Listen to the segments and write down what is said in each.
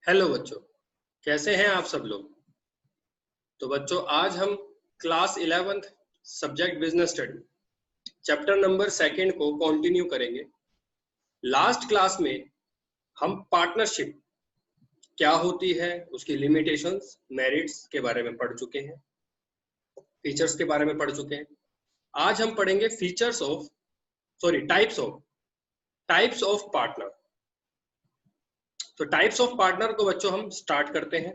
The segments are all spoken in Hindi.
हेलो बच्चों, कैसे हैं आप सब लोग। तो बच्चों, आज हम class 11th subject business study chapter number 2 को कंटिन्यू करेंगे। लास्ट क्लास में हम पार्टनरशिप क्या होती है, उसकी लिमिटेशंस, मेरिट्स के बारे में पढ़ चुके हैं, फीचर्स के बारे में पढ़ चुके हैं। आज हम पढ़ेंगे टाइप्स ऑफ पार्टनर। तो टाइप्स ऑफ पार्टनर को बच्चों हम स्टार्ट करते हैं।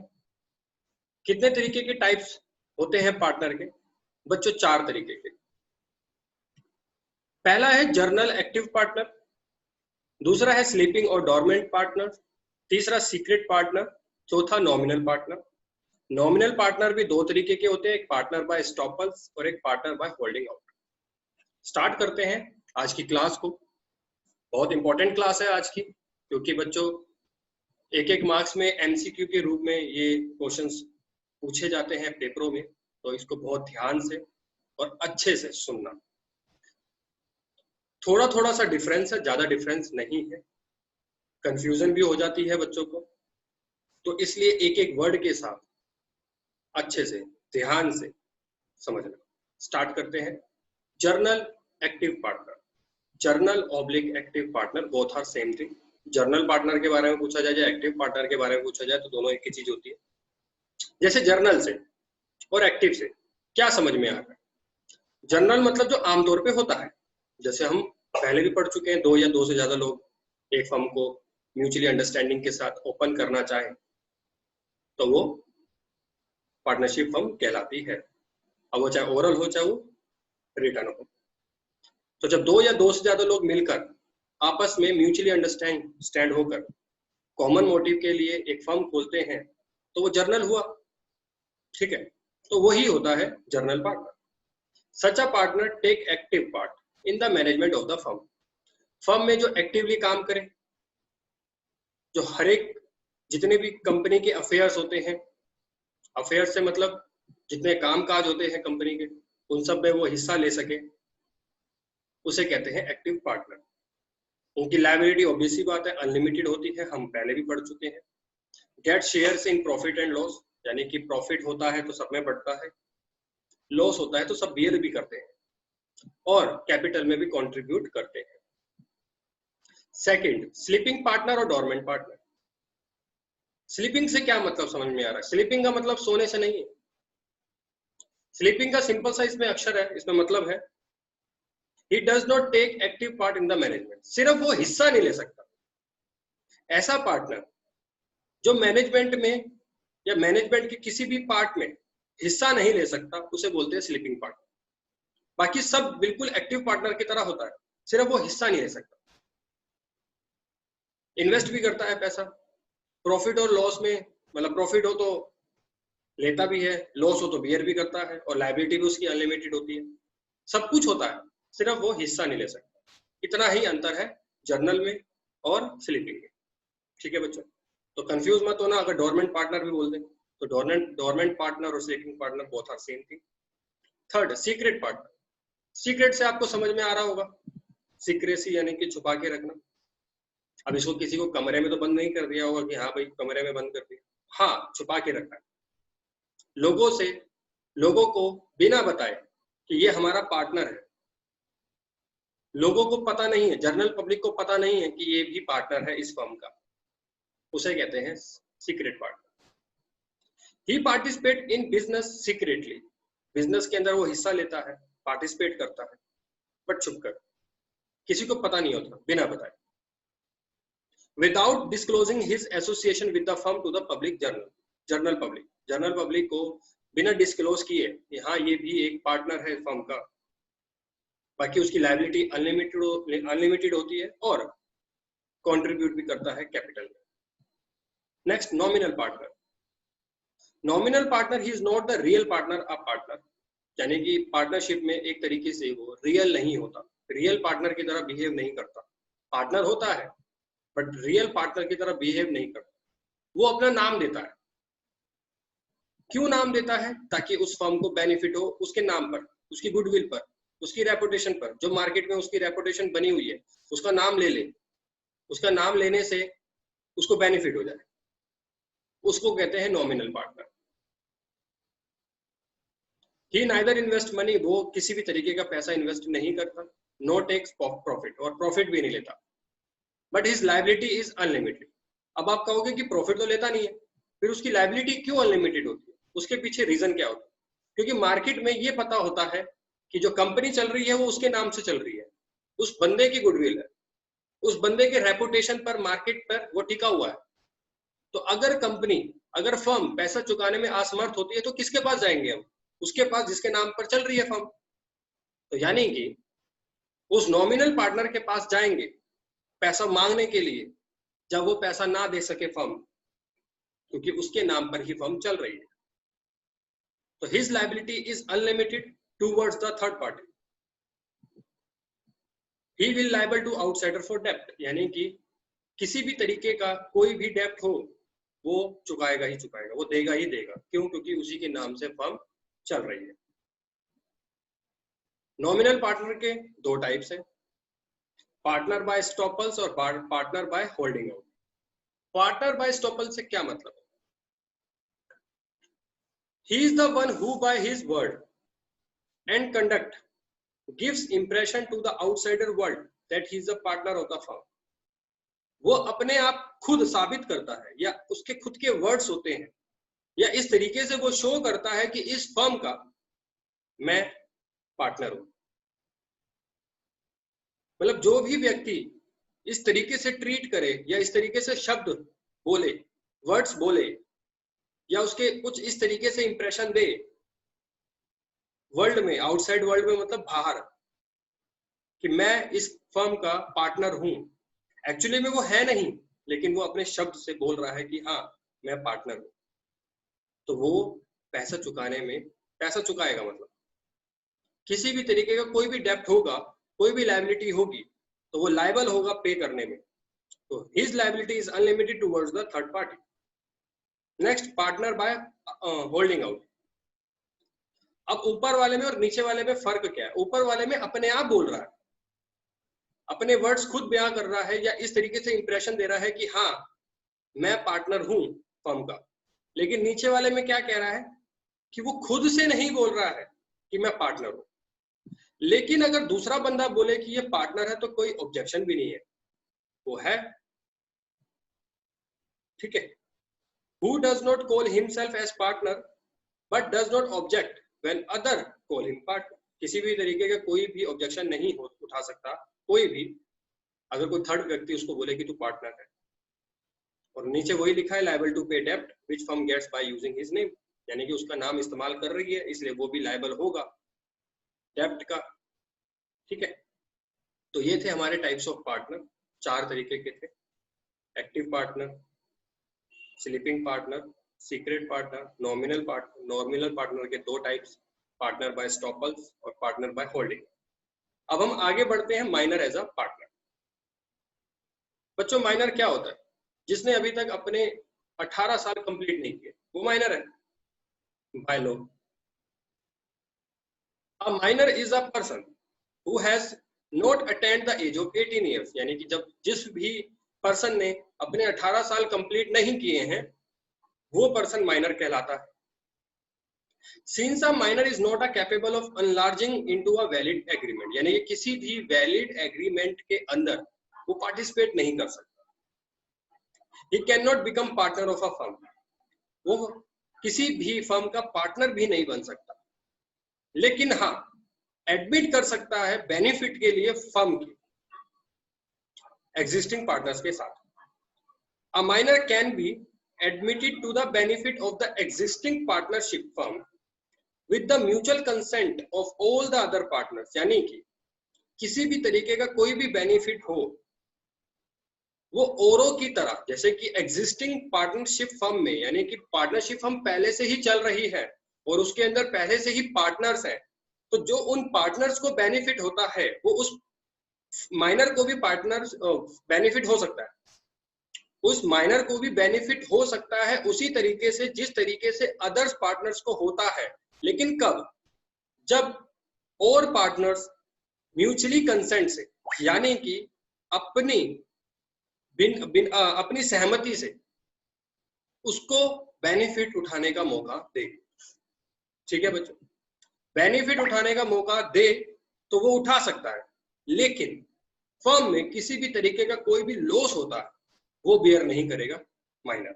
कितने तरीके के टाइप्स होते हैं पार्टनर के बच्चों? 4 तरीके के। पहला है जर्नल एक्टिव पार्टनर, दूसरा है स्लीपिंग और डॉर्मेंट पार्टनर, तीसरा सीक्रेट पार्टनर, चौथा नॉमिनल पार्टनर। नॉमिनल पार्टनर भी 2 तरीके के होते हैं, एक पार्टनर बाय स्टॉपल्स और एक partner by holding out. Start करते हैं आज की क्लास को। बहुत इंपॉर्टेंट क्लास है आज की, क्योंकि बच्चों एक मार्क्स में एमसीक्यू के रूप में ये क्वेश्चंस पूछे जाते हैं पेपरों में, तो इसको बहुत ध्यान से और अच्छे से सुनना। थोड़ा थोड़ा सा डिफरेंस है, ज्यादा डिफरेंस नहीं है, कंफ्यूजन भी हो जाती है बच्चों को, तो इसलिए एक एक वर्ड के साथ अच्छे से ध्यान से समझना। स्टार्ट करते हैं। General active partner, general oblique active partner both are same thing. General partner के बारे में पूछा जाए या एक्टिव पार्टनर के बारे में पूछा जाए तो दोनों एक ही चीज होती है। जैसे जर्नल से और एक्टिव से क्या समझ में आ रहा है? जर्नल मतलब जो आमतौर पे होता है, जैसे हम पहले भी पढ़ चुके हैं, 2 या 2 से ज्यादा लोग एक फर्म को म्यूचुअली अंडरस्टैंडिंग के साथ ओपन करना चाहे तो वो पार्टनरशिप फर्म कहलाती है। अब वो चाहे ओरल हो चाहे वो रिटर्न हो। तो जब 2 या 2 से ज्यादा लोग मिलकर आपस में म्यूचुअली अंडरस्टैंड होकर कॉमन मोटिव के लिए एक फर्म खोलते हैं तो वो जर्नल हुआ, ठीक है। तो वही होता है general partner. Such a partner take active part in the management of the firm. Firm में जो एक्टिवली काम करे, जो हर एक जितने भी कंपनी के अफेयर्स होते हैं, अफेयर्स से मतलब जितने काम काज होते हैं कंपनी के, उन सब में वो हिस्सा ले सके, उसे कहते हैं एक्टिव पार्टनर। उनकी लायबिलिटी ऑब्वियसली बात है अनलिमिटेड होती है, हम पहले भी पढ़ चुके हैं। Get shares in profit and loss, यानी कि प्रॉफिट होता है तो सब में बढ़ता है, लॉस होता है तो सब बियर भी करते हैं, और कैपिटल में भी कंट्रीब्यूट करते हैं। सेकंड, स्लीपिंग पार्टनर और डॉर्मेंट पार्टनर। स्लीपिंग से क्या मतलब समझ में आ रहा है? स्लीपिंग का मतलब सोने से नहीं है। स्लीपिंग का सिंपल सा इसमें अक्षर है, इसमें मतलब है he does not take active part in the management। सिर्फ वो हिस्सा नहीं ले सकता। ऐसा पार्टनर जो मैनेजमेंट में या मैनेजमेंट के किसी भी पार्ट में हिस्सा नहीं ले सकता, उसे बोलते हैं स्लीपिंग पार्टनर। बाकी सब बिल्कुल एक्टिव पार्टनर की तरह होता है, सिर्फ वो हिस्सा नहीं ले सकता। इन्वेस्ट भी करता है पैसा, प्रॉफिट और लॉस में, मतलब प्रॉफिट हो तो लेता भी है, लॉस हो तो बियर भी करता है, और लायबिलिटी भी उसकी अनलिमिटेड होती है। सब कुछ होता है, सिर्फ वो हिस्सा नहीं ले सकता। इतना ही अंतर है जर्नल में और स्लीपिंग में, ठीक है बच्चों। तो कंफ्यूज मत होना अगर डोरमेंट पार्टनर भी बोल दें तो। डोरमेंट पार्टनर और sleeping partner both are same thing. Third, secret partner. Secret से आपको समझ में आ रहा होगा, सीक्रेसी यानी कि छुपा के रखना। अब इसको किसी को कमरे में तो बंद नहीं कर दिया होगा कि हाँ भाई कमरे में बंद कर दिया, हाँ छुपा के रखना है। लोगों को बिना बताए कि ये हमारा पार्टनर है, लोगों को पता नहीं है, जनरल पब्लिक को पता नहीं है कि ये भी पार्टनर है इस फर्म का, उसे कहते हैं secret partner. He participate in business secretly. Business के अंदर वो हिस्सा लेता है, पार्टिसिपेट करता है, बट छुप कर, किसी को पता नहीं होता, बिना बताए। Without disclosing his association with the firm to the public general public को बिना डिस्क्लोज किए कि हाँ ये भी एक पार्टनर है फर्म का। बाकी उसकी लायबिलिटी अनलिमिटेड होती है और कंट्रीब्यूट भी करता है कैपिटल में। Next, nominal partner. Nominal partner he is not the real partner of partner, यानी कि पार्टनरशिप में एक तरीके से वो रियल नहीं होता, रियल पार्टनर की तरह बिहेव नहीं करता। पार्टनर होता है बट रियल पार्टनर की तरह बिहेव नहीं करता। वो अपना नाम देता है। क्यों नाम देता है? ताकि उस फर्म को बेनिफिट हो उसके नाम पर, उसकी गुडविल पर, उसकी रेपुटेशन पर, जो मार्केट में उसकी रेपुटेशन बनी हुई है उसका नाम ले ले, उसका नाम लेने से उसको बेनिफिट हो जाए। उसको कहते हैं नॉमिनल पार्टनर। ही नाइदर इन्वेस्ट मनी, वो किसी भी तरीके का पैसा इन्वेस्ट नहीं करता, नो टेक्स प्रॉफिट, और प्रॉफिट भी नहीं लेता, but his liability is unlimited. अब आप कहोगे कि प्रॉफिट तो लेता नहीं है, फिर उसकी लायबिलिटी क्यों अनलिमिटेड होती है? उसके पीछे रीजन क्या होता है? क्योंकि मार्केट में ये पता होता है कि जो कंपनी चल रही है वो उसके नाम से चल रही है, उस बंदे की गुडविल है, उस बंदे के रेपुटेशन पर, मार्केट पर वो टिका हुआ है। तो अगर कंपनी, अगर फर्म पैसा चुकाने में असमर्थ होती है तो किसके पास जाएंगे हम? उसके पास जिसके नाम पर चल रही है फर्म। तो यानी कि उस नॉमिनल पार्टनर के पास जाएंगे पैसा मांगने के लिए, जब वो पैसा ना दे सके फर्म, क्योंकि उसके नाम पर ही फर्म चल रही है। तो his liability is unlimited towards the third party. He will liable to outsider for डेप्ट, यानी कि किसी भी तरीके का कोई भी डेप्ट हो वो चुकाएगा ही चुकाएगा, वो देगा ही देगा। क्यों? क्योंकि उसी के नाम से फर्म चल रही है। नॉमिनल पार्टनर के दो टाइप्स हैं, पार्टनर बाय स्टॉपल्स और partner by holding out. Partner by estoppel से क्या मतलब है? He is the one who by his word and conduct gives impression to the outsider world that he is a partner of the firm. वो अपने आप खुद साबित करता है, या उसके खुद के वर्ड्स होते हैं, या इस तरीके से वो शो करता है कि इस फर्म का मैं पार्टनर हूं। मतलब जो भी व्यक्ति इस तरीके से ट्रीट करे, या इस तरीके से शब्द बोले, वर्ड्स बोले, या उसके कुछ इस तरीके से इंप्रेशन दे वर्ल्ड में, आउटसाइड वर्ल्ड में, मतलब बाहर, कि मैं इस फर्म का पार्टनर हूं, एक्चुअली में वो है नहीं, लेकिन वो अपने शब्द से बोल रहा है कि हाँ मैं पार्टनर हूं, तो वो पैसा चुकाने में, पैसा चुकाएगा। मतलब किसी भी तरीके का कोई भी डेप्ट होगा, कोई भी लायबिलिटी होगी, तो वो लायबल होगा पे करने में। तो his liability is unlimited towards the third party. Next, partner by holding out. अब ऊपर वाले में और नीचे वाले में फर्क क्या है? ऊपर वाले में अपने आप बोल रहा है, अपने वर्ड्स खुद बयां कर रहा है, या इस तरीके से इंप्रेशन दे रहा है कि हाँ मैं पार्टनर हूं फर्म का। लेकिन नीचे वाले में क्या कह रहा है कि वो खुद से नहीं बोल रहा है कि मैं पार्टनर हूं। लेकिन अगर दूसरा बंदा बोले कि ये पार्टनर है तो कोई ऑब्जेक्शन भी नहीं है, वो है, ठीक है। Who does not call himself as partner but does not object when other call him partner। किसी भी तरीके का कोई भी ऑब्जेक्शन नहीं उठा सकता कोई भी, अगर कोई थर्ड व्यक्ति उसको बोले कि तू पार्टनर है। और नीचे वही लिखा है, लायबल टू पे डेप्ट which firm gets by using his name, यानी कि उसका नाम इस्तेमाल कर रही है, इसलिए वो भी लायबल होगा डेप्ट का, ठीक है। तो ये थे हमारे टाइप्स ऑफ पार्टनर, चार तरीके के थे, active partner, sleeping partner, secret partner, nominal partner. Nominal partner के दो टाइप्स, पार्टनर बाय स्टॉपल्स और पार्टनर बाय होल्डिंग। अब हम आगे बढ़ते हैं माइनर एज अ पार्टनर। बच्चों माइनर क्या होता है? जिसने अभी तक अपने 18 साल कंप्लीट नहीं किए वो माइनर है by law. A minor is a person who has not attend the age of 18 years, यानी कि जब जिस भी पर्सन ने अपने 18 साल कंप्लीट नहीं किए हैं वो पर्सन माइनर कहलाता है। Since a minor is not a capable of enlarging into a valid agreement, यानी कि किसी भी वैलिड एग्रीमेंट के अंदर वो पार्टिसिपेट नहीं कर सकता। He cannot become partner of a firm, वो किसी भी फर्म का पार्टनर भी नहीं बन सकता, लेकिन हाँ एडमिट कर सकता है बेनिफिट के लिए फर्म की एग्जिस्टिंग पार्टनर्स के साथ। A minor can be admitted to the benefit of the existing partnership firm with the mutual consent of all the other partners, यानी कि किसी भी तरीके का कोई भी बेनिफिट हो वो औरों की तरह, जैसे कि एग्जिस्टिंग पार्टनरशिप फर्म में, यानी कि पार्टनरशिप फर्म पहले से ही चल रही है और उसके अंदर पहले से ही पार्टनर्स हैं, तो जो उन पार्टनर्स को बेनिफिट होता है वो उस माइनर को भी पार्टनर्स बेनिफिट हो सकता है, उस माइनर को भी बेनिफिट हो सकता है उसी तरीके से जिस तरीके से अदर्स पार्टनर्स को होता है। लेकिन कब? जब और पार्टनर्स म्यूचुअली कंसेंट से, यानी कि अपनी अपनी सहमति से उसको बेनिफिट उठाने का मौका दे। ठीक है बच्चों, बेनिफिट उठाने का मौका दे तो वो उठा सकता है, लेकिन फर्म में किसी भी तरीके का कोई भी लॉस होता है वो बियर नहीं करेगा minor.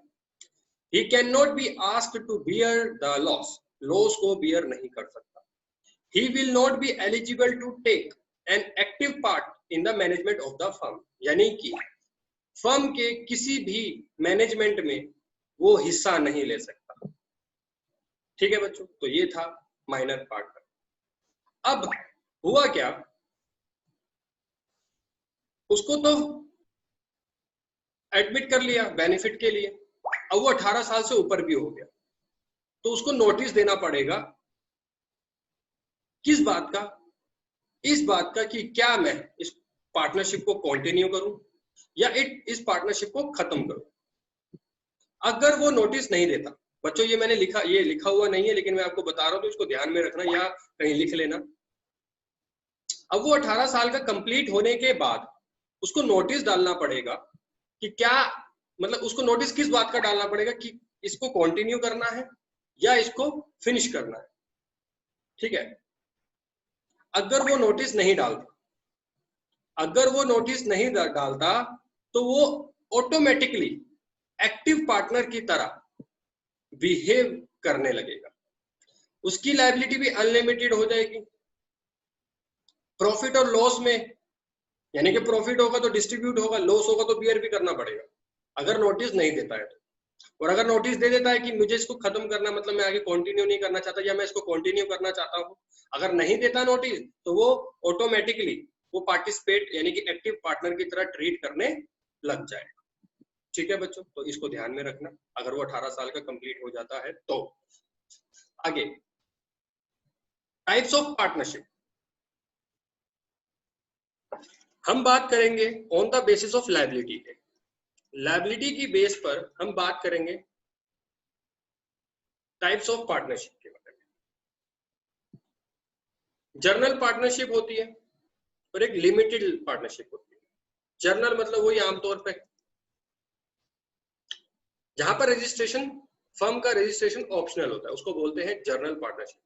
He can not be asked to bear the loss, loss को बियर नहीं कर सकता। He will not be eligible to take an active part in the management of the firm, यानी कि फर्म के किसी भी मैनेजमेंट में वो हिस्सा नहीं ले सकता। ठीक है बच्चों, तो ये था माइनर पार्टनर। अब हुआ क्या, उसको तो एडमिट कर लिया बेनिफिट के लिए, अब वो 18 साल से ऊपर भी हो गया, तो उसको नोटिस देना पड़ेगा किस बात का, इस बात का कि क्या मैं इस पार्टनरशिप को कंटिन्यू करूं या इस पार्टनरशिप को खत्म करूं। अगर वो नोटिस नहीं देता, बच्चों ये मैंने लिखा, ये लिखा हुआ नहीं है लेकिन मैं आपको बता रहा हूं तो इसको ध्यान में रखना या कहीं लिख लेना। अब वो 18 साल का कंप्लीट होने के बाद उसको नोटिस डालना पड़ेगा कि क्या, मतलब उसको नोटिस किस बात का डालना पड़ेगा कि इसको कंटिन्यू करना है या इसको फिनिश करना है। ठीक है, अगर वो नोटिस नहीं डालता, अगर वो नोटिस नहीं डालता तो वो ऑटोमेटिकली एक्टिव पार्टनर की तरह बिहेव करने लगेगा, उसकी लायबिलिटी भी अनलिमिटेड हो जाएगी। प्रॉफिट और लॉस में, यानी कि प्रॉफिट होगा तो डिस्ट्रीब्यूट होगा, लॉस होगा तो बियर भी करना पड़ेगा अगर नोटिस नहीं देता है तो। और अगर नोटिस दे देता है कि मुझे इसको खत्म करना, मतलब मैं आगे कंटिन्यू नहीं करना चाहता या मैं इसको कंटिन्यू करना चाहता हूं, अगर नहीं देता नोटिस तो वो ऑटोमेटिकली वो पार्टिसिपेट यानी कि एक्टिव पार्टनर की तरह ट्रीट करने लग जाएगा। ठीक है बच्चों, तो इसको ध्यान में रखना अगर वो 18 साल का कंप्लीट हो जाता है तो। आगे टाइप्स ऑफ पार्टनरशिप हम बात करेंगे on the basis of liability के। लायबिलिटी की बेस पर हम बात करेंगे टाइप्स ऑफ पार्टनरशिप के बारे में। जर्नल पार्टनरशिप होती है और एक लिमिटेड पार्टनरशिप होती है। जर्नल मतलब वही आमतौर पे जहां पर रजिस्ट्रेशन, फर्म का रजिस्ट्रेशन ऑप्शनल होता है, उसको बोलते हैं journal partnership.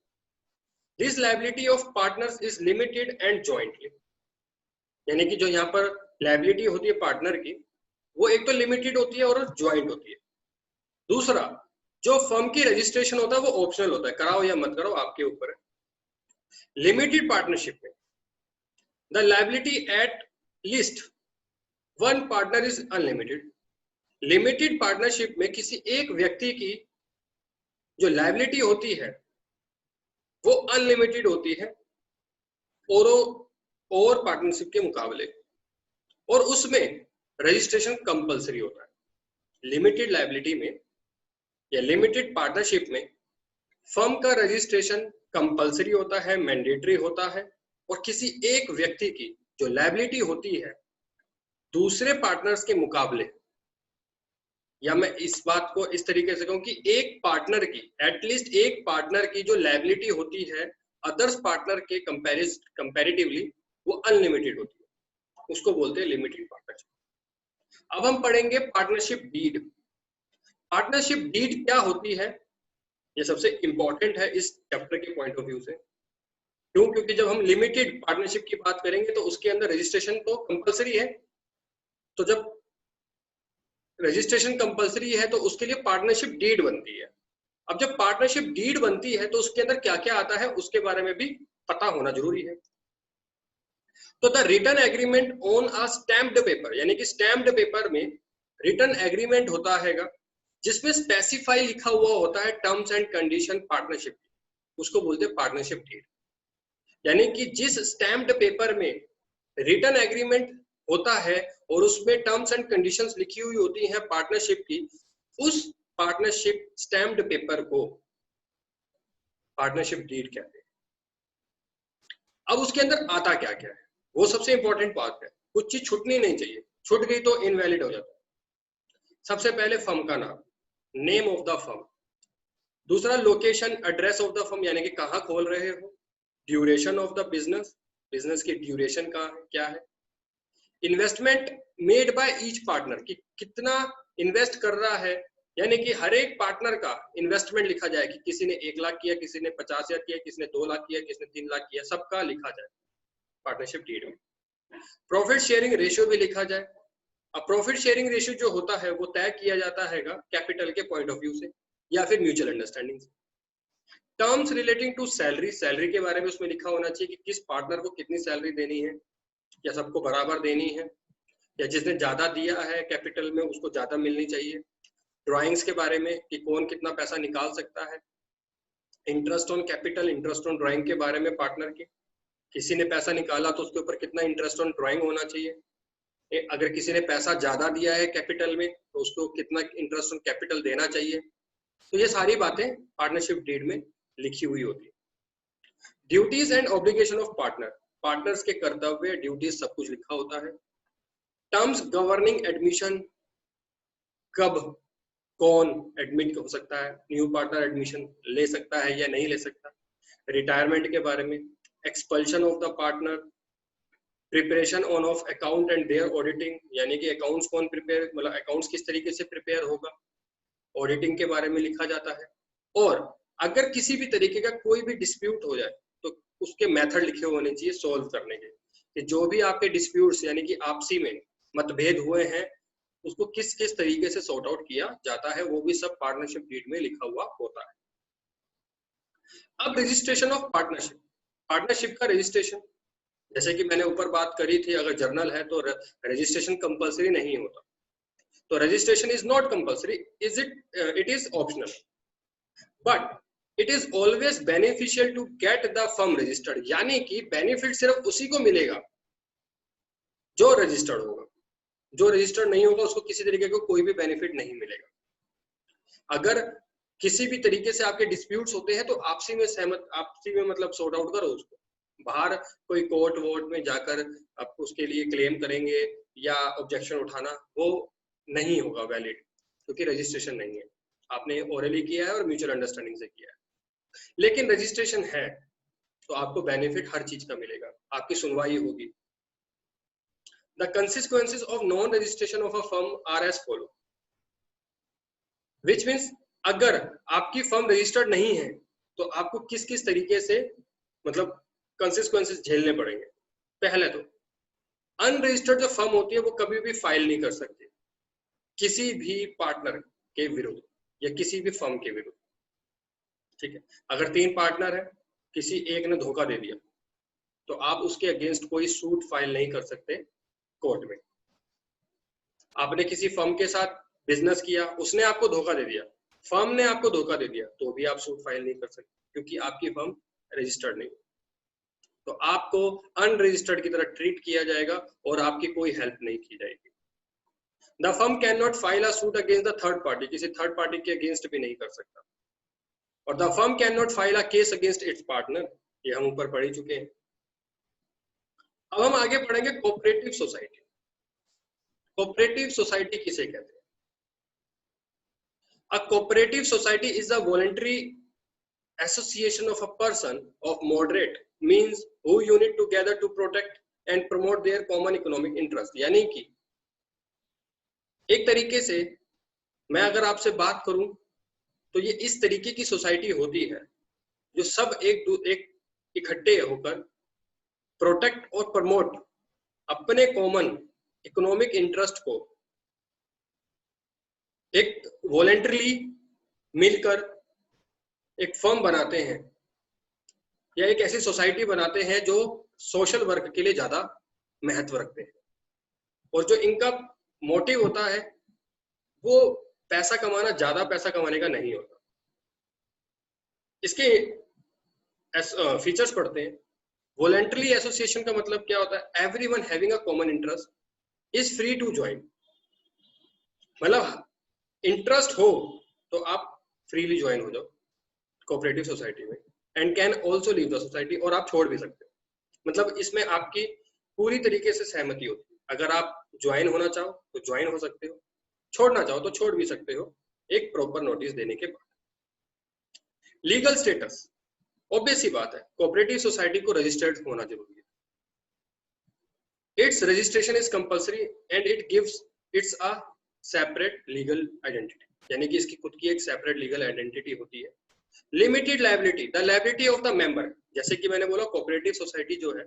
This liability of partners is limited and jointly, यानी कि जो यहाँ पर लायबिलिटी होती है पार्टनर की वो एक तो लिमिटेड होती है और ज्वाइंट होती है। दूसरा, जो फर्म की रजिस्ट्रेशन होता है वो ऑप्शनल होता है, कराओ या मत करो आपके ऊपर है। लिमिटेड पार्टनरशिप में the liability at least one partner is unlimited. Limited partnership में किसी एक व्यक्ति की जो लायबिलिटी होती है वो अनलिमिटेड होती है और पार्टनरशिप के मुकाबले, और उसमें रजिस्ट्रेशन कंपलसरी होता है। लिमिटेड लायबिलिटी में या लिमिटेड पार्टनरशिप में फर्म का रजिस्ट्रेशन कंपलसरी होता है, मैंडेटरी होता है, और किसी एक व्यक्ति की जो लायबिलिटी होती है दूसरे पार्टनर्स के मुकाबले, या मैं इस बात को इस तरीके से कहूं कि एक पार्टनर की, एटलीस्ट एक पार्टनर की जो लायबिलिटी होती है अदर्स पार्टनर के कंपैरेटिवली वो अनलिमिटेड होती है, उसको बोलते हैं लिमिटेड पार्टनरशिप। अब हम पढ़ेंगे पार्टनरशिप डीड। पार्टनरशिप डीड क्या होती है, ये सबसे इंपॉर्टेंट है इस चैप्टर के पॉइंट ऑफ व्यू से। क्यों? क्योंकि जब हम लिमिटेड पार्टनरशिप की बात करेंगे तो उसके अंदर रजिस्ट्रेशन तो कंपलसरी है, तो जब रजिस्ट्रेशन कंपलसरी है तो उसके लिए पार्टनरशिप डीड बनती है। अब जब पार्टनरशिप डीड बनती है तो उसके अंदर क्या क्या आता है उसके बारे में भी पता होना जरूरी है। तो the written agreement on a stamped paper, यानी कि स्टैम्प्ड पेपर में रिटन एग्रीमेंट होता है जिसमें स्पेसिफाई लिखा हुआ होता है टर्म्स एंड कंडीशन पार्टनरशिप, उसको बोलते हैं पार्टनरशिप डीड। यानी कि जिस स्टैम्प्ड पेपर में रिटन एग्रीमेंट होता है और उसमें टर्म्स एंड कंडीशंस लिखी हुई होती हैं पार्टनरशिप की, उस पार्टनरशिप स्टैम्प्ड पेपर को पार्टनरशिप डीड कहते हैं। अब उसके अंदर आता क्या क्या है वो सबसे इंपॉर्टेंट बात है, कुछ चीज छूटनी नहीं चाहिए, छूट गई तो इनवैलिड हो जाता है। सबसे पहले फर्म का नाम, नेम ऑफ द फर्म। दूसरा, location, address of the firm, यानी कि कहाँ खोल रहे हो। Duration of the business, business की ड्यूरेशन क्या है। Investment made by each partner, कि कितना इन्वेस्ट कर रहा है यानी कि हर एक पार्टनर का इन्वेस्टमेंट लिखा जाए कि किसी ने 1 लाख किया, किसी ने 50,000 किया, किसी ने 2 लाख किया, किसी ने 3 लाख किया, सबका लिखा जाए पार्टनरशिप डीड में। प्रॉफिट शेयरिंग रेशियो भी लिखा जाए। अब प्रॉफिट शेयरिंग रेशियो जो होता है वो तय किया जाता है कैपिटल के पॉइंट ऑफ व्यू से या फिर म्यूचुअल अंडरस्टैंडिंग से। Terms relating to salary, salary के बारे में उसमें लिखा होना चाहिए कि किस पार्टनर को कितनी सैलरी देनी है, या सबको बराबर देनी है, या जिसने ज्यादा दिया है कैपिटल में उसको ज्यादा मिलनी चाहिए। ड्राइंग्स के बारे में कि कौन कितना पैसा निकाल सकता है। Interest on capital, interest on drawing के बारे में पार्टनर के, किसी ने पैसा निकाला तो उसके ऊपर कितना इंटरेस्ट ऑन ड्राइंग होना चाहिए। अगर किसी ने पैसा ज्यादा दिया है कैपिटल में तो उसको कितना इंटरेस्ट ऑन कैपिटल देना चाहिए। तो ये सारी बातें पार्टनरशिप डीड में लिखी हुई होती है। Duties and obligation of partner, partners के कर्तव्य, ड्यूटीज, सब कुछ लिखा होता है। टर्म्स गवर्निंग एडमिशन, कब कौन एडमिट हो सकता है, न्यू पार्टनर एडमिशन ले सकता है या नहीं ले सकता। रिटायरमेंट के बारे में, expulsion of the partner, preparation on of account and their auditing, यानी कि अकाउंट्स कौन प्रिपेयर, मतलब अकाउंट्स किस तरीके से प्रिपेयर होगा, ऑडिटिंग के बारे में लिखा जाता है। और अगर किसी भी तरीके का कोई भी डिस्प्यूट हो जाए तो उसके मेथड लिखे होने चाहिए सॉल्व करने के, कि जो भी आपके डिस्प्यूट्स यानी कि आपसी में मतभेद हुए हैं उसको किस किस तरीके से सॉर्ट आउट किया जाता है, वो भी सब पार्टनरशिप डीड में लिखा हुआ होता है। अब रजिस्ट्रेशन ऑफ पार्टनरशिप, पार्टनरशिप का रजिस्ट्रेशन, जैसे कि मैंने ऊपर बात करी थी, अगर जर्नल है तो रजिस्ट्रेशन कंपलसरी नहीं होता। तो registration is not compulsory, it is optional, but it is always beneficial to get the firm registered, यानी कि बेनिफिट सिर्फ उसी को मिलेगा जो रजिस्टर्ड होगा, जो रजिस्टर्ड नहीं होगा उसको किसी तरीके का कोई भी बेनिफिट नहीं मिलेगा। अगर किसी भी तरीके से आपके डिस्प्यूट्स होते हैं तो आपसी में सहमत, आपसी में मतलब सॉर्ट आउट करो उसको, बाहर कोई कोर्ट वोर्ट में जाकर आप उसके लिए क्लेम करेंगे या ऑब्जेक्शन उठाना, वो नहीं होगा वैलिड, क्योंकि रजिस्ट्रेशन नहीं है, आपने ओरली किया है और म्यूचुअल अंडरस्टैंडिंग से किया है। लेकिन रजिस्ट्रेशन है तो आपको बेनिफिट हर चीज का मिलेगा, आपकी सुनवाई होगी। The consequences of non-registration of a firm are as follow, which means अगर आपकी फर्म रजिस्टर्ड नहीं है तो आपको किस किस तरीके से मतलब कंसिक्वेंसेस झेलने पड़ेंगे। पहले तो अनरजिस्टर्ड जो फर्म होती है वो कभी भी फाइल नहीं कर सकती किसी भी पार्टनर के विरुद्ध या किसी भी फर्म के विरुद्ध, ठीक है। अगर 3 पार्टनर है, किसी एक ने धोखा दे दिया तो आप उसके अगेंस्ट कोई सूट फाइल नहीं कर सकते कोर्ट में। आपने किसी फर्म के साथ बिजनेस किया, उसने आपको धोखा दे दिया, फर्म ने आपको धोखा दे दिया, तो भी आप सूट फाइल नहीं कर सकते क्योंकि आपकी फर्म रजिस्टर्ड नहीं। तो आपको अनरजिस्टर्ड की तरह ट्रीट किया जाएगा और आपकी कोई हेल्प नहीं की जाएगी। The firm can not file a suit against the third party, किसी थर्ड पार्टी के अगेंस्ट भी नहीं कर सकता। और the firm can not file a case against it's partner, ये हम ऊपर पढ़ चुके हैं। अब हम आगे पढ़ेंगे कोऑपरेटिव सोसाइटी। कोऑपरेटिव सोसाइटी किसे कहते हैं? A cooperative society is a voluntary association of a person of moderate means who unite together to protect and promote their common economic interest। यानी कि एक तरीके से मैं अगर आपसे बात करूं तो ये इस तरीके की सोसाइटी होती है जो सब एक इकट्ठे होकर प्रोटेक्ट और प्रमोट अपने कॉमन इकोनॉमिक इंटरेस्ट को एक वॉलंटरली मिलकर एक फर्म बनाते हैं या एक ऐसी सोसाइटी बनाते हैं जो सोशल वर्क के लिए ज्यादा महत्व रखते हैं। और जो इनका मोटिव होता है वो पैसा कमाना, ज्यादा पैसा कमाने का नहीं होता। इसके फीचर्स पढ़ते हैं। वॉलंटरी एसोसिएशन का मतलब क्या होता है? Everyone having a common interest is free to join, मतलब इंटरेस्ट हो तो आप फ्रीली ज्वाइन हो जाओ कोऑपरेटिव सोसाइटी में, and can also leave the society, और आप छोड़ भी सकते हो। मतलब इसमें आपकी पूरी तरीके से सहमति होती है। अगर आप ज्वाइन होना चाहो तो ज्वाइन हो सकते हो, छोड़ना चाहो तो छोड़ भी सकते हो, एक प्रॉपर नोटिस देने के बाद। लीगल स्टेटस, ऑब्वियस सी बात है, कोऑपरेटिव सोसाइटी को रजिस्टर्ड होना जरूरी है। It's registration is compulsory and it gives it's a separate legal identity, यानी कि इसकी खुद की एक सेपरेट लीगल आइडेंटिटी होती है। Limited liability, the liability of the member, जैसे कि मैंने बोला कोऑपरेटिव सोसाइटी जो है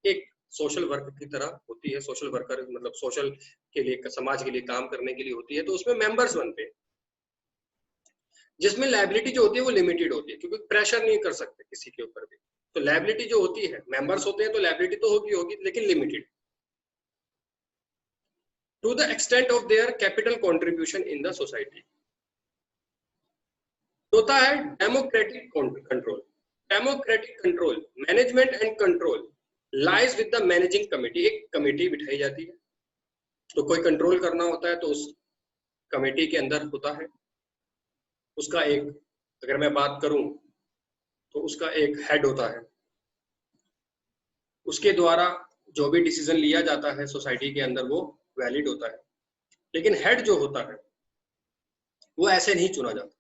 एक सोशल वर्क की तरह होती है, सोशल वर्कर मतलब सोशल के लिए, समाज के लिए काम करने के लिए होती है, तो उसमें मेंबर्स बनते हैं, जिसमें लायबिलिटी जो होती है वो लिमिटेड होती है, क्योंकि प्रेशर नहीं कर सकते किसी के ऊपर भी। तो लायबिलिटी जो होती है, मेंबर्स होते हैं तो लायबिलिटी तो होगी होगी लेकिन limited, to the extent of their capital contribution in the society. होता है democratic control, democratic control, management and control lies with the managing committee. एक कमेटी बिठाई जाती है, तो कोई कंट्रोल करना होता है तो उस कमेटी के अंदर होता है, उसका एक, अगर मैं बात करूं तो उसका एक हेड होता है, उसके द्वारा जो भी डिसीजन लिया जाता है सोसाइटी के अंदर वो वैलिड होता है। लेकिन हेड जो होता है वो ऐसे नहीं चुना जाता,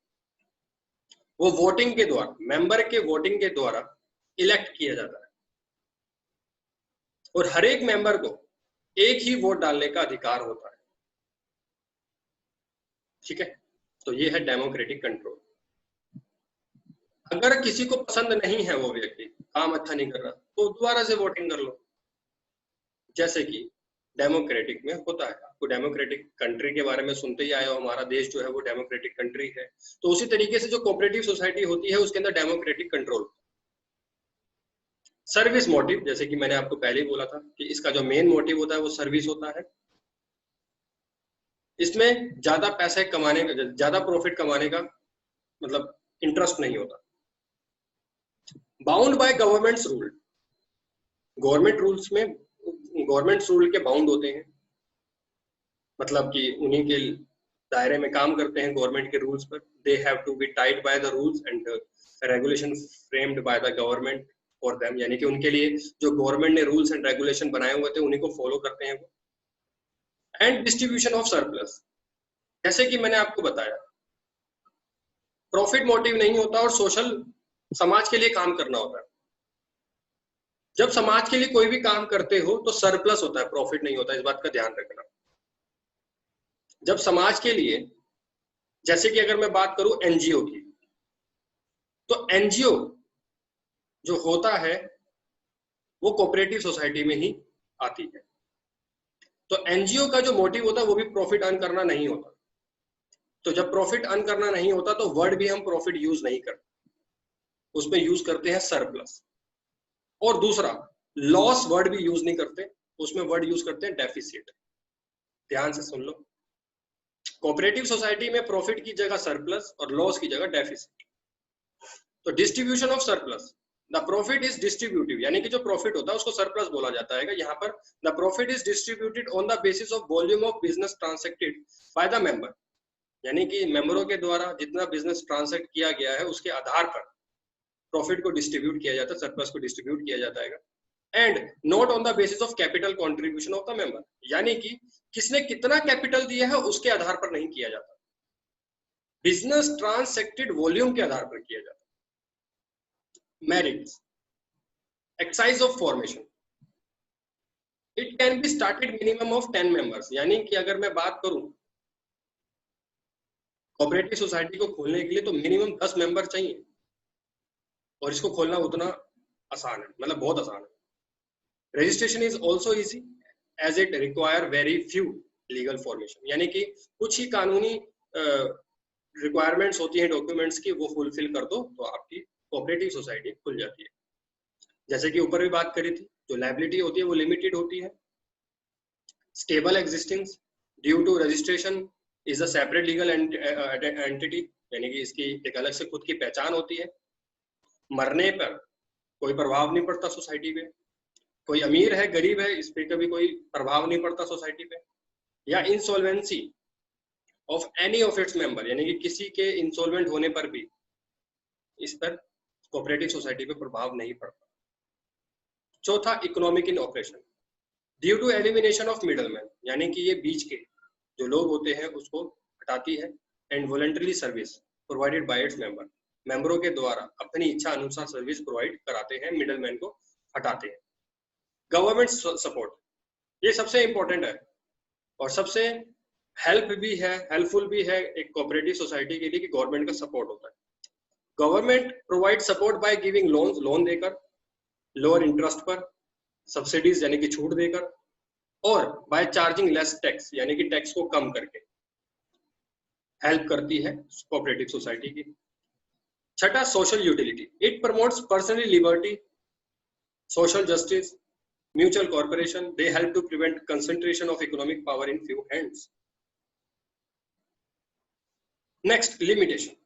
वो वोटिंग के द्वारा, मेंबर के वोटिंग के द्वारा इलेक्ट किया जाता है, और हर एक मेंबर को एक ही वोट डालने का अधिकार होता है। ठीक है, तो ये है डेमोक्रेटिक कंट्रोल। अगर किसी को पसंद नहीं है वो व्यक्ति, काम अच्छा नहीं कर रहा, तो दोबारा से वोटिंग कर लो, जैसे कि डेमोक्रेटिक में होता है। आपको डेमोक्रेटिक कंट्री के बारे में सुनते ही आए हो, हमारा देश जो है वो डेमोक्रेटिक कंट्री है, तो उसी तरीके से जो कोऑपरेटिव सोसाइटी होती है उसके अंदर डेमोक्रेटिक कंट्रोल। सर्विस मोटिव, जैसे कि मैंने आपको पहले ही बोला था कि इसका जो मेन मोटिव होता है वो सर्विस होता है, इसमें ज्यादा पैसे कमाने का, ज्यादा प्रॉफिट कमाने का मतलब इंटरेस्ट नहीं होता। Bound by governments rule, government rules में, गवर्नमेंट रूल के बाउंड होते हैं, मतलब कि उन्हीं के दायरे में काम करते हैं गवर्नमेंट के रूल्स पर। They have to be tied by the rules and regulation framed by the government for them, यानी कि उनके लिए जो गवर्नमेंट ने रूल्स एंड रेगुलेशन बनाए हुए थे उन्हीं को फॉलो करते हैं वो। एंड डिस्ट्रीब्यूशन ऑफ सरप्लस, जैसे कि मैंने आपको बताया प्रॉफिट मोटिव नहीं होता और सोशल, समाज के लिए काम करना होता है। जब समाज के लिए कोई भी काम करते हो तो सरप्लस होता है, प्रॉफिट नहीं होता, इस बात का ध्यान रखना। जब समाज के लिए, जैसे कि अगर मैं बात करूं एनजीओ की, तो एनजीओ जो होता है वो कोऑपरेटिव सोसाइटी में ही आती है। तो एनजीओ का जो मोटिव होता है वो भी प्रॉफिट अर्न करना नहीं होता। तो जब प्रॉफिट अर्न करना नहीं होता तो वर्ड भी हम प्रॉफिट यूज नहीं करते, उसमें यूज करते हैं सरप्लस। और दूसरा, लॉस वर्ड भी यूज नहीं करते, उसमें वर्ड यूज करते हैं डेफिसिट। ध्यान से सुन लो, कोऑपरेटिव सोसाइटी में प्रॉफिट की जगह सरप्लस और लॉस की जगह डेफिसिट। तो distribution of surplus, the profit is distributive, यानी कि जो प्रॉफिट होता है उसको सरप्लस बोला जाता है। यहाँ पर the profit is distributed on the basis of volume of business transacted by the member, यानी कि मेंबरों के द्वारा जितना बिजनेस ट्रांसैक्ट किया गया है उसके आधार पर प्रॉफिट को डिस्ट्रीब्यूट किया जाता है, सरप्लस को डिस्ट्रीब्यूट किया जाता है। And not on the basis of capital contribution of the member, यानी कि किसने कितना कैपिटल दिया है उसके आधार पर नहीं किया जाता, बिजनेस ट्रांसैक्टेड वॉल्यूम के आधार पर किया जाता है। Merits, excise of formation, it can be started minimum of 10 members, यानी कि अगर मैं बात करूं कोऑपरेटिव सोसाइटी को खोलने के लिए तो मिनिमम 10 मेंबर चाहिए, और इसको खोलना उतना आसान है, मतलब बहुत आसान है। Registration is also easy as it require very few legal formation, यानी कि कुछ ही कानूनी रिक्वायरमेंट्स होती हैं डॉक्यूमेंट्स की, वो फुलफिल कर दो तो आपकी कोऑपरेटिव सोसाइटी खुल जाती है। जैसे कि ऊपर भी बात करी थी, जो लायबिलिटी होती है वो लिमिटेड होती है। Stable existence due to registration is a separate legal entity, यानी कि इसकी एक अलग से खुद की पहचान होती है। मरने पर कोई प्रभाव नहीं पड़ता सोसाइटी पे, कोई अमीर है गरीब है इस पे कभी कोई प्रभाव नहीं पड़ता सोसाइटी पे। या insolvency of any of its member, यानी कि किसी के इंसॉल्वेंट होने पर भी इस पर कोऑपरेटिव सोसाइटी पे प्रभाव नहीं पड़ता। चौथा, economic in operation due to elimination of middleman, यानी कि ये बीच के जो लोग होते हैं उसको हटाती है। And voluntary service provided by its member, मेंबरों के द्वारा अपनी इच्छा अनुसार सर्विस प्रोवाइड कराते हैं, मिडलमैन को हटाते हैं। गवर्नमेंट सपोर्ट, ये सबसे इंपॉर्टेंट है और सबसे हेल्प भी है, हेल्पफुल भी है एक कोऑपरेटिव सोसाइटी के लिए कि गवर्नमेंट का सपोर्ट होता है। Government provide support by giving loan देकर, लोअर इंटरेस्ट पर, सब्सिडीज यानी कि छूट देकर, और बाय चार्जिंग लेस टैक्स यानी कि टैक्स को कम करके हेल्प करती है कोऑपरेटिव सोसाइटी की। छठा, social utility. It promotes personal liberty, social justice, mutual cooperation. They help to prevent concentration of economic power in few hands. Next, limitation.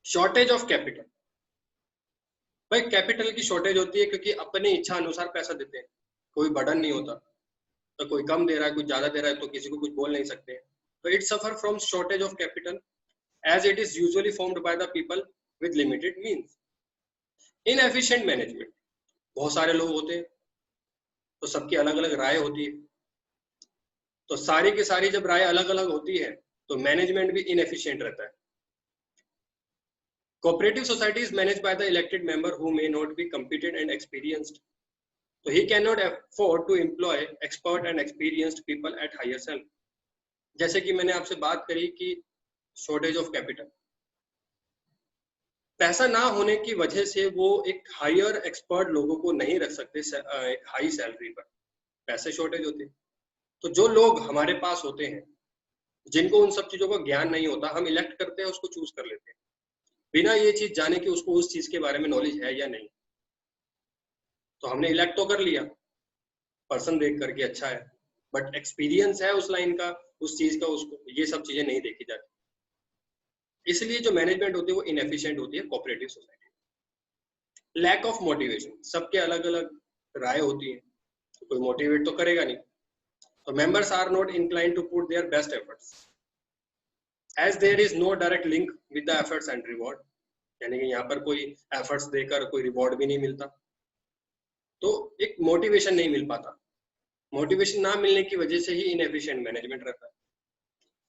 Shortage of capital. भाई कैपिटल की शॉर्टेज होती है क्योंकि अपनी इच्छा अनुसार पैसा देते हैं, कोई बर्डन नहीं होता, तो कोई कम दे रहा है, कोई ज्यादा दे रहा है, तो किसी को कुछ बोल नहीं सकते हैं। तो it suffer from shortage of capital as it is usually formed by the people with limited means. Inefficient management. बहुत सारे लोग होते हैं तो सबकी अलग अलग राय होती है, तो सारी की सारी जब राय अलग अलग होती है तो मैनेजमेंट भी इनएफिशिएंट रहता है। Cooperative society is managed by the elected member who may not be competent and experienced, तो he can not afford to employ expert and experienced people at higher salary. जैसे कि मैंने आपसे बात करी कि शॉर्टेज ऑफ कैपिटल, पैसा ना होने की वजह से वो एक हायर एक्सपर्ट लोगों को नहीं रख सकते एक हाई सैलरी पर, पैसे शॉर्टेज होते हैं। तो जो लोग हमारे पास होते हैं जिनको उन सब चीजों का ज्ञान नहीं होता, हम इलेक्ट करते हैं, उसको चूज कर लेते हैं बिना ये चीज जाने कि उसको उस चीज के बारे में नॉलेज है या नहीं। तो हमने इलेक्ट तो कर लिया पर्सन देख करके अच्छा है, बट एक्सपीरियंस है उस लाइन का, उस चीज का, उसको ये सब चीजें नहीं देखी जाती। इसलिए जो मैनेजमेंट होती है वो इनएफिशिएंट होती है cooperative society. Lack of motivation, सबके अलग अलग राय होती है, तो कोई मोटिवेट तो करेगा नहीं, तो members are not inclined to put their best efforts as there is no direct link with the efforts and reward, यानी कि यहाँ पर कोई एफर्ट्स देकर कोई रिवॉर्ड भी नहीं मिलता, तो एक मोटिवेशन नहीं मिल पाता। मोटिवेशन ना मिलने की वजह से ही इनएफिशिएंट मैनेजमेंट रहता है।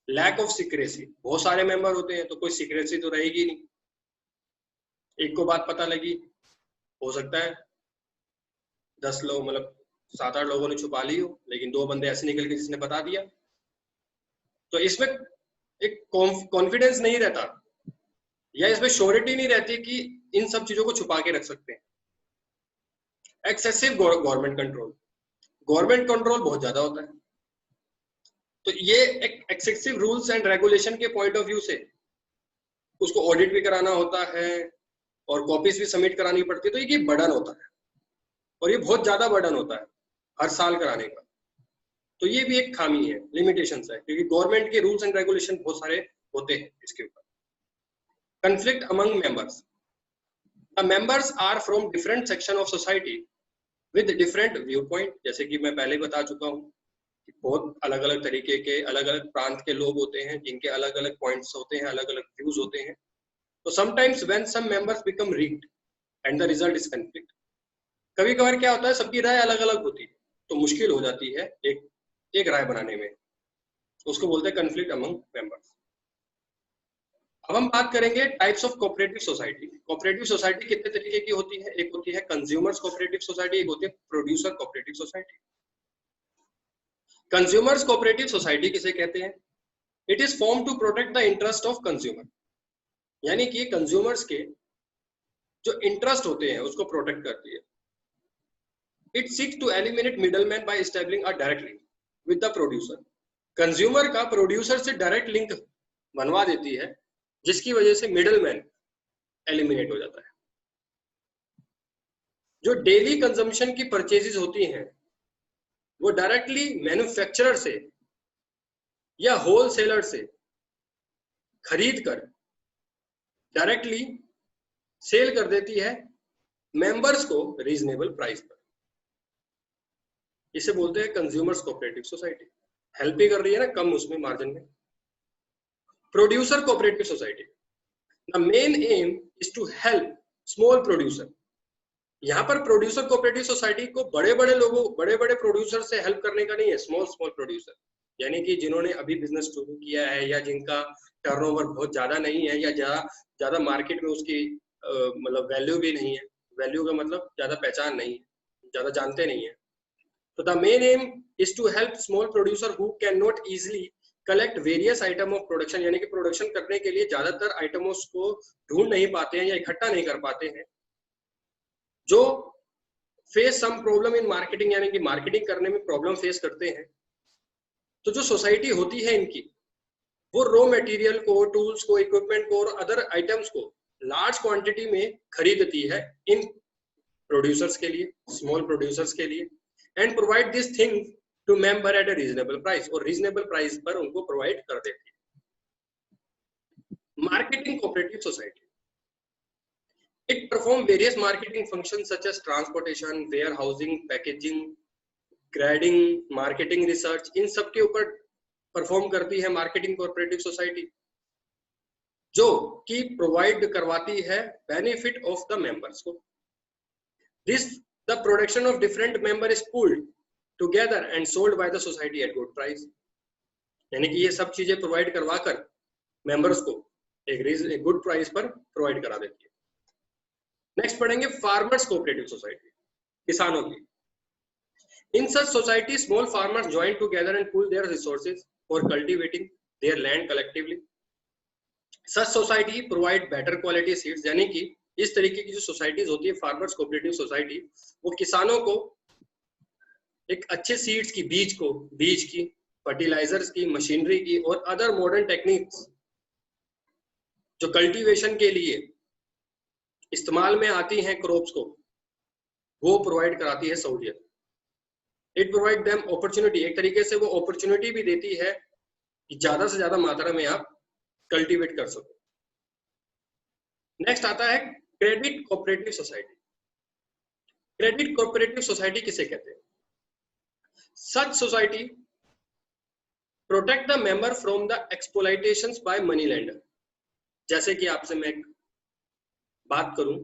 लैक ऑफ सीक्रेसी, बहुत सारे मेंबर होते हैं तो कोई सीक्रेसी तो रहेगी नहीं, एक को बात पता लगी, हो सकता है 10 लोग मतलब 7-8 लोगों ने छुपा ली हो, लेकिन 2 बंदे ऐसे निकल के जिसने बता दिया, तो इसमें एक कॉन्फिडेंस नहीं रहता या इसमें श्योरिटी नहीं रहती कि इन सब चीजों को छुपा के रख सकते हैं। Excessive government control, government control बहुत ज्यादा होता है, तो ये एक एक्सेसिव रूल्स एंड रेगुलेशन के पॉइंट ऑफ व्यू से उसको ऑडिट भी कराना होता है और कॉपीज भी सबमिट करानी पड़ती है, तो ये बर्डन होता है और ये बहुत ज्यादा बर्डन होता है हर साल कराने का। तो ये भी एक खामी है, लिमिटेशंस है, क्योंकि गवर्नमेंट के रूल्स एंड रेगुलेशन बहुत सारे होते हैं इसके ऊपर। Conflict among members, the members are from different section of society with different view point, जैसे कि मैं पहले बता चुका हूँ कि बहुत अलग अलग तरीके के अलग अलग प्रांत के लोग होते हैं जिनके अलग अलग पॉइंट्स होते हैं, अलग अलग व्यूज होते हैं। तो sometimes when some members become rigid and the result is conflict, कभी कभार क्या होता है सबकी राय अलग अलग होती है तो मुश्किल हो जाती है एक राय बनाने में, उसको बोलते हैं कंफ्लिक्ट अमंग मेंबर्स। अब हम बात करेंगे types of cooperative society. Cooperative society कितने तरीके की होती है? एक होती है कंज्यूमर्स कोऑपरेटिव सोसाइटी, एक होती है producer cooperative society. Consumers cooperative society किसे कहते हैं? It is form to protect the interest of consumer, यानी कि कंज्यूमर्स के जो इंटरेस्ट होते हैं उसको प्रोटेक्ट करती है। It seeks to eliminate middleman by establishing a direct link with the producer. Consumer का प्रोड्यूसर से डायरेक्ट लिंक बनवा देती है जिसकी वजह से मिडलमैन एलिमिनेट हो जाता है। जो डेली कंजम्पशन की परचेजेस होती हैं वो डायरेक्टली मैन्युफैक्चरर से या होलसेलर से खरीद कर डायरेक्टली सेल कर देती है मेंबर्स को रीजनेबल प्राइस पर। इसे बोलते हैं कंज्यूमर्स कोऑपरेटिव सोसाइटी। हेल्प भी कर रही है ना कम उसमें मार्जिन में। Producer cooperative society, the main aim is to help small producer. यहाँ पर प्रोड्यूसर कोऑपरेटिव सोसाइटी को बड़े बड़े लोगों, बड़े बड़े प्रोड्यूसर से हेल्प करने का नहीं है, स्मॉल स्मॉल प्रोड्यूसर, यानी कि जिन्होंने अभी बिजनेस शुरू किया है या जिनका टर्नओवर बहुत ज्यादा नहीं है या ज्यादा मार्केट में उसकी मतलब वैल्यू भी नहीं है। वैल्यू का मतलब ज्यादा पहचान नहीं है, ज्यादा जानते नहीं है, तो the main aim is to help small producer who can not easily collect various item of production, यानी कि प्रोडक्शन करने के लिए ज्यादातर आइटमों को ढूंढ नहीं पाते हैं या इकट्ठा नहीं कर पाते हैं, जो face some problem in marketing, यानी कि मार्केटिंग करने में प्रॉब्लम फेस करते हैं। तो जो सोसाइटी होती है इनकी, वो रॉ मटेरियल को, टूल्स को, इक्विपमेंट को और अदर आइटम्स को लार्ज क्वांटिटी में खरीदती है इन प्रोड्यूसर्स के लिए, स्मॉल प्रोड्यूसर्स के लिए, and provide this thing to member at a reasonable price, और रीजनेबल प्राइस पर उनको प्रोवाइड कर देती है। Marketing cooperative society, it perform various marketing functions such as transportation, warehousing, packaging, grading, marketing research, इन सब के ऊपर परफॉर्म करती है मार्केटिंग कोऑपरेटिव सोसाइटी, जो कि प्रोवाइड करवाती है बेनिफिट ऑफ द मेंबर्स को। This the production of different member is pooled together and sold by the society at good price, यानी कि ये सब चीजें प्रोवाइड करवाकर मेंबर्स को एक गुड प्राइस पर प्रोवाइड करा देती है। नेक्स्ट पढ़ेंगे फार्मर्स कोऑपरेटिव सोसाइटी, किसानों की। In such society small farmers join together and pool their resources for cultivating their land collectively. Such society provide better quality seeds, यानी कि इस तरीके की जो सोसाइटीज होती है फार्मर्स कोऑपरेटिव सोसाइटी, वो किसानों को एक अच्छे सीड्स की, बीज की, फर्टिलाइजर्स की, मशीनरी की और अदर मॉडर्न टेक्निक्स जो कल्टीवेशन के लिए इस्तेमाल में आती हैं क्रॉप्स को, वो प्रोवाइड कराती है सहूलियत। इट प्रोवाइड देम अपॉर्चुनिटी, एक तरीके से वो अपॉर्चुनिटी भी देती है कि ज्यादा से ज्यादा मात्रा में आप कल्टीवेट कर सको। नेक्स्ट आता है credit cooperative society. Credit cooperative society किसे कहते हैं? Such society protect the member from the exploitations by money lender. जैसे कि आपसे मैं एक बात करूं,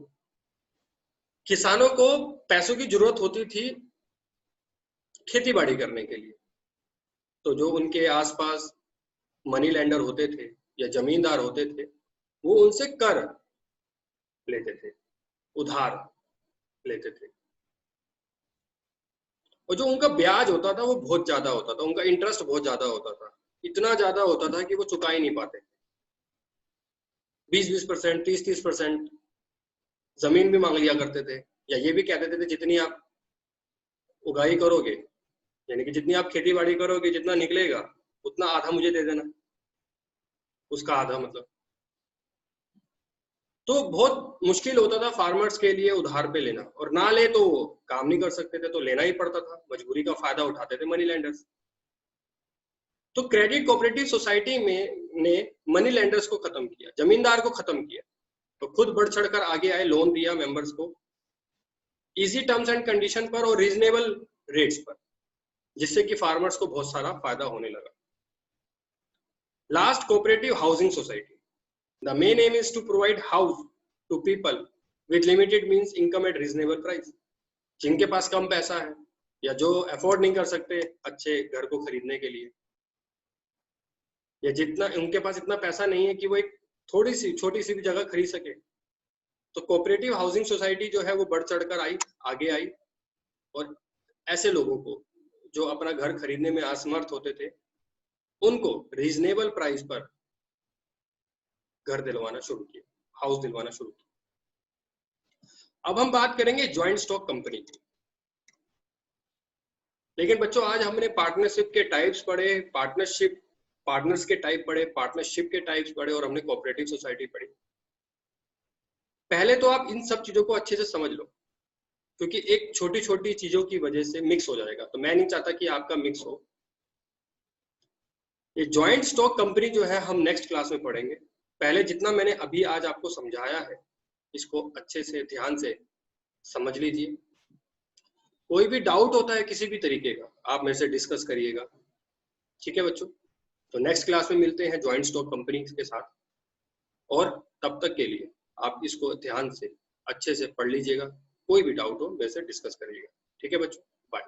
किसानों को पैसों की जरूरत होती थी खेती बाड़ी करने के लिए, तो जो उनके आसपास मनी लेंडर होते थे या जमींदार होते थे, वो उनसे कर लेते थे, उधार लेते थे, और जो उनका ब्याज होता था वो बहुत ज्यादा होता था, उनका इंटरेस्ट बहुत ज्यादा होता था, इतना ज्यादा होता था कि वो चुका ही नहीं पाते। 20-20%, 30-30% जमीन भी मांग लिया करते थे, या ये भी कह देते थे जितनी आप उगाई करोगे, यानी कि जितनी आप खेती बाड़ी करोगे, जितना निकलेगा उतना आधा मुझे दे देना, उसका आधा मतलब। तो बहुत मुश्किल होता था फार्मर्स के लिए उधार पे लेना, और ना ले तो वो काम नहीं कर सकते थे, तो लेना ही पड़ता था, मजबूरी का फायदा उठाते थे मनी लेंडर्स। तो क्रेडिट कोऑपरेटिव सोसाइटी में ने मनी लेंडर्स को खत्म किया, जमींदार को खत्म किया, तो खुद बढ़ चढ़कर आगे आए, लोन दिया मेंबर्स को इजी टर्म्स एंड कंडीशन पर और रीजनेबल रेट्स पर, जिससे कि फार्मर्स को बहुत सारा फायदा होने लगा। Last, cooperative housing society. The main aim is to provide house to people with limited means, income at reasonable price. जिनके पास कम पैसा है या जो अफोर्ड नहीं कर सकते अच्छे घर को खरीदने के लिए, या जितना उनके पास इतना पैसा नहीं है कि वो एक थोड़ी सी छोटी सी भी जगह खरीद सके, तो कोऑपरेटिव हाउसिंग सोसाइटी जो है वो बढ़ चढ़कर आई, आगे आई, और ऐसे लोगों को जो अपना घर खरीदने में असमर्थ होते थे, उनको रीजनेबल प्राइस पर घर दिलवाना शुरू किया, हाउस दिलवाना शुरू किया। अब हम बात करेंगे ज्वाइंट स्टॉक कंपनी की। लेकिन बच्चों, आज हमने पार्टनरशिप के टाइप्स पढ़े, पार्टनर्स के टाइप पढ़े, पार्टनरशिप के टाइप्स पढ़े, और हमने कोऑपरेटिव सोसाइटी पढ़ी। पहले तो आप इन सब चीजों को अच्छे से समझ लो, क्योंकि एक छोटी छोटी चीजों की वजह से मिक्स हो जाएगा, तो मैं नहीं चाहता कि आपका मिक्स हो। ये ज्वाइंट स्टॉक कंपनी जो है हम नेक्स्ट क्लास में पढ़ेंगे। पहले जितना मैंने अभी आज आपको समझाया है, इसको अच्छे से ध्यान से समझ लीजिए। कोई भी डाउट होता है किसी भी तरीके का, आप मेरे से डिस्कस करिएगा, ठीक है बच्चों? तो नेक्स्ट क्लास में मिलते हैं ज्वाइंट स्टॉक कंपनी के साथ, और तब तक के लिए आप इसको ध्यान से अच्छे से पढ़ लीजिएगा। कोई भी डाउट हो मेरे से डिस्कस करिएगा, ठीक है बच्चों? बाय।